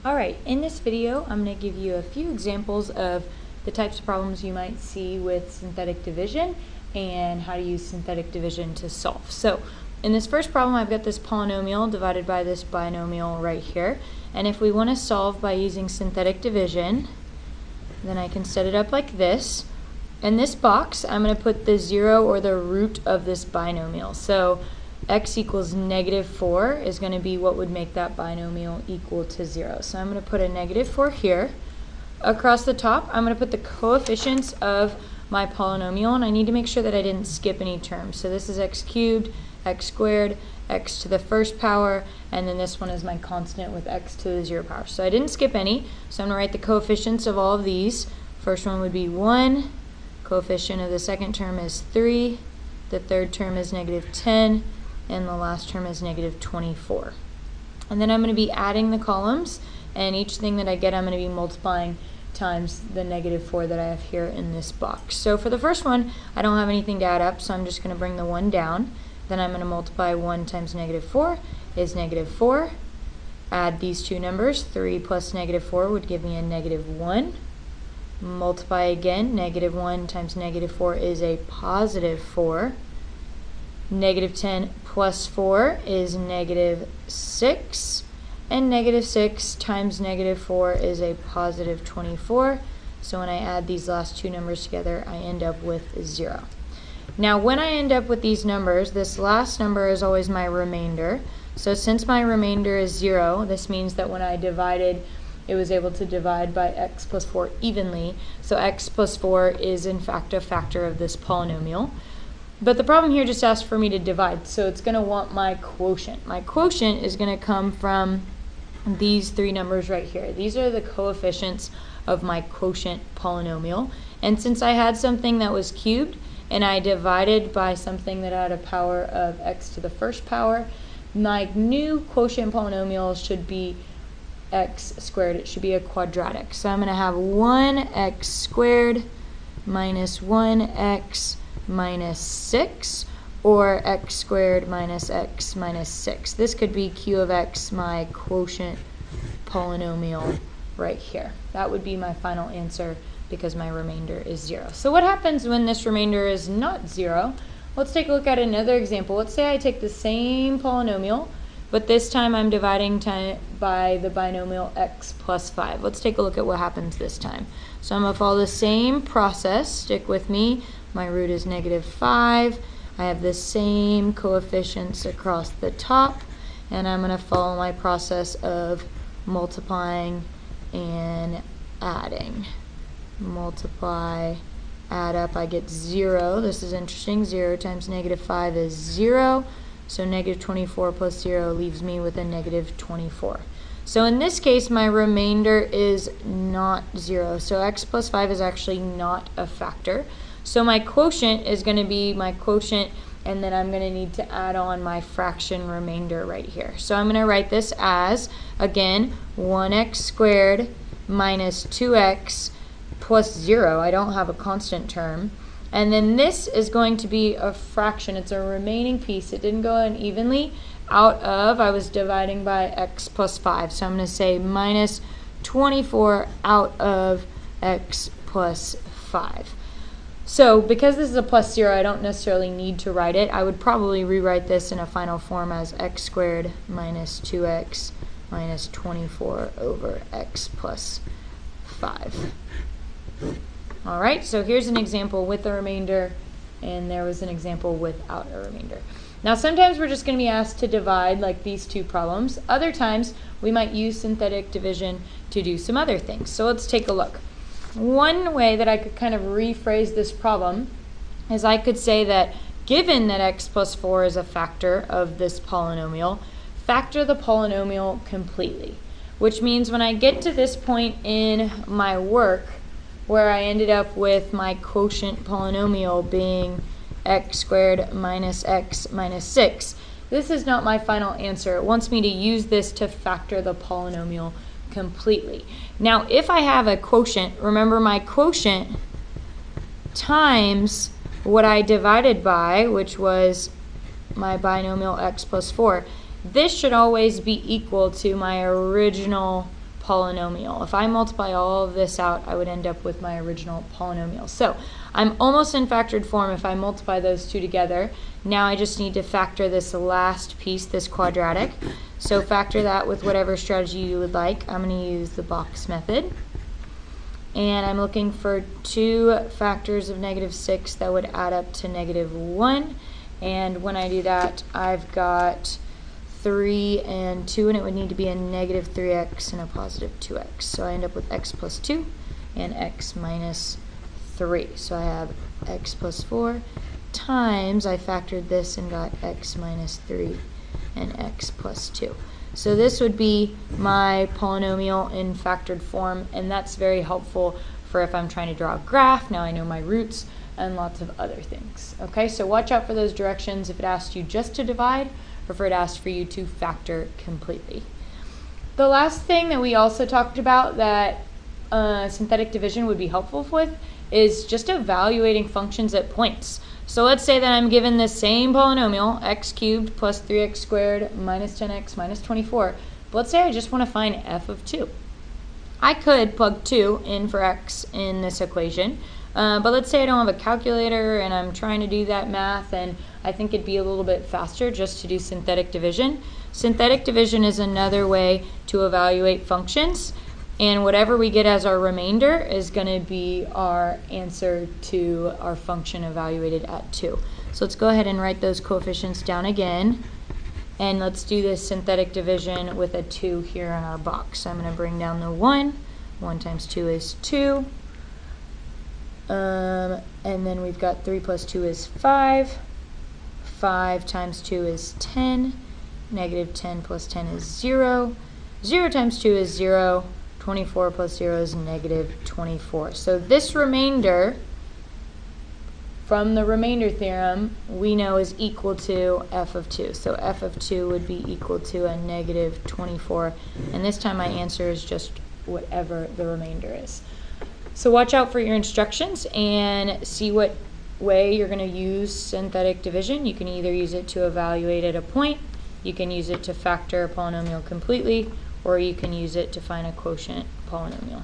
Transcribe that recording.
Alright, in this video I'm going to give you a few examples of the types of problems you might see with synthetic division and how to use synthetic division to solve. So in this first problem I've got this polynomial divided by this binomial right here, and if we want to solve by using synthetic division, then I can set it up like this. In this box I'm going to put the 0 or the root of this binomial. So x equals -4 is going to be what would make that binomial equal to 0. So I'm going to put a -4 here. Across the top, I'm going to put the coefficients of my polynomial, and I need to make sure that I didn't skip any terms. So this is x cubed, x squared, x to the first power, and then this one is my constant with x to the 0 power. So I didn't skip any, so I'm going to write the coefficients of all of these. First one would be 1, coefficient of the second term is 3, the third term is -10, and the last term is -24. And then I'm going to be adding the columns, and each thing that I get I'm going to be multiplying times the -4 that I have here in this box. So for the first one, I don't have anything to add up, so I'm just going to bring the 1 down. Then I'm going to multiply 1 times -4 is -4. Add these two numbers, 3 plus -4 would give me a -1. Multiply again, -1 times -4 is a +4. -10 plus 4 is -6, and -6 times -4 is a +24. So when I add these last two numbers together, I end up with 0. Now when I end up with these numbers, this last number is always my remainder. So since my remainder is 0, this means that when I divided, it was able to divide by x plus 4 evenly. So x plus 4 is in fact a factor of this polynomial. But the problem here just asks for me to divide, so it's going to want my quotient. My quotient is going to come from these three numbers right here. These are the coefficients of my quotient polynomial. And since I had something that was cubed and I divided by something that had a power of x to the first power, my new quotient polynomial should be x squared. It should be a quadratic. So I'm going to have 1x squared minus 1x minus 6, or x squared minus x minus 6. This could be q of x, my quotient polynomial right here. That would be my final answer because my remainder is 0. So what happens when this remainder is not 0? Let's take a look at another example. Let's say I take the same polynomial, but this time I'm dividing by the binomial x plus 5. Let's take a look at what happens this time. So I'm going to follow the same process. Stick with me. My root is -5. I have the same coefficients across the top, and I'm going to follow my process of multiplying and adding. Multiply, add up, I get 0. This is interesting. 0 times -5 is 0. So -24 plus 0 leaves me with a -24. So in this case, my remainder is not 0. So x plus 5 is actually not a factor. So my quotient is going to be my quotient, and then I'm going to need to add on my fraction remainder right here. So I'm going to write this as, again, 1x squared minus 2x plus 0. I don't have a constant term. And then this is going to be a fraction. It's a remaining piece. It didn't go in evenly. Out of, I was dividing by x plus 5. So I'm going to say minus 24 out of x plus 5. So because this is a plus 0, I don't necessarily need to write it. I would probably rewrite this in a final form as x squared minus 2x minus 24 over x plus 5. Alright, so here's an example with a remainder, and there was an example without a remainder. Now sometimes we're just going to be asked to divide, like these two problems. Other times we might use synthetic division to do some other things. So let's take a look. One way that I could kind of rephrase this problem is I could say that given that x plus 4 is a factor of this polynomial, factor the polynomial completely. Which means when I get to this point in my work where I ended up with my quotient polynomial being x squared minus x minus 6, this is not my final answer. It wants me to use this to factor the polynomial completely. Now if I have a quotient, remember my quotient times what I divided by, which was my binomial x plus 4, this should always be equal to my original polynomial. If I multiply all of this out, I would end up with my original polynomial. So I'm almost in factored form if I multiply those two together. Now I just need to factor this last piece, this quadratic. So factor that with whatever strategy you would like. I'm going to use the box method. And I'm looking for 2 factors of -6 that would add up to -1. And when I do that, I've got 3 and 2, and it would need to be a -3x and a +2x. So I end up with x plus 2 and x minus 3. So I have x plus 4 times, I factored this and got x minus 3 and x plus 2. So this would be my polynomial in factored form, and that's very helpful for if I'm trying to draw a graph. Now I know my roots and lots of other things. Okay, so watch out for those directions. If it asks you just to divide, prefer to ask for you to factor completely. The last thing that we also talked about that synthetic division would be helpful with is just evaluating functions at points. So let's say that I'm given this same polynomial, x cubed plus 3x squared minus 10x minus 24. But let's say I just want to find f of 2. I could plug 2 in for x in this equation, but let's say I don't have a calculator and I'm trying to do that math, and I think it'd be a little bit faster just to do synthetic division. Synthetic division is another way to evaluate functions, and whatever we get as our remainder is going to be our answer to our function evaluated at 2. So let's go ahead and write those coefficients down again, and let's do this synthetic division with a 2 here in our box. So I'm going to bring down the 1. 1 times 2 is 2. And then we've got 3 plus 2 is 5. 5 times 2 is 10. Negative 10 plus 10 is 0. 0 times 2 is 0. 24 plus 0 is negative 24. So this remainder, from the remainder theorem, we know is equal to f of 2. So f of 2 would be equal to a negative 24. And this time my answer is just whatever the remainder is. So watch out for your instructions and see what way you're going to use synthetic division. You can either use it to evaluate at a point, you can use it to factor a polynomial completely, or you can use it to find a quotient polynomial.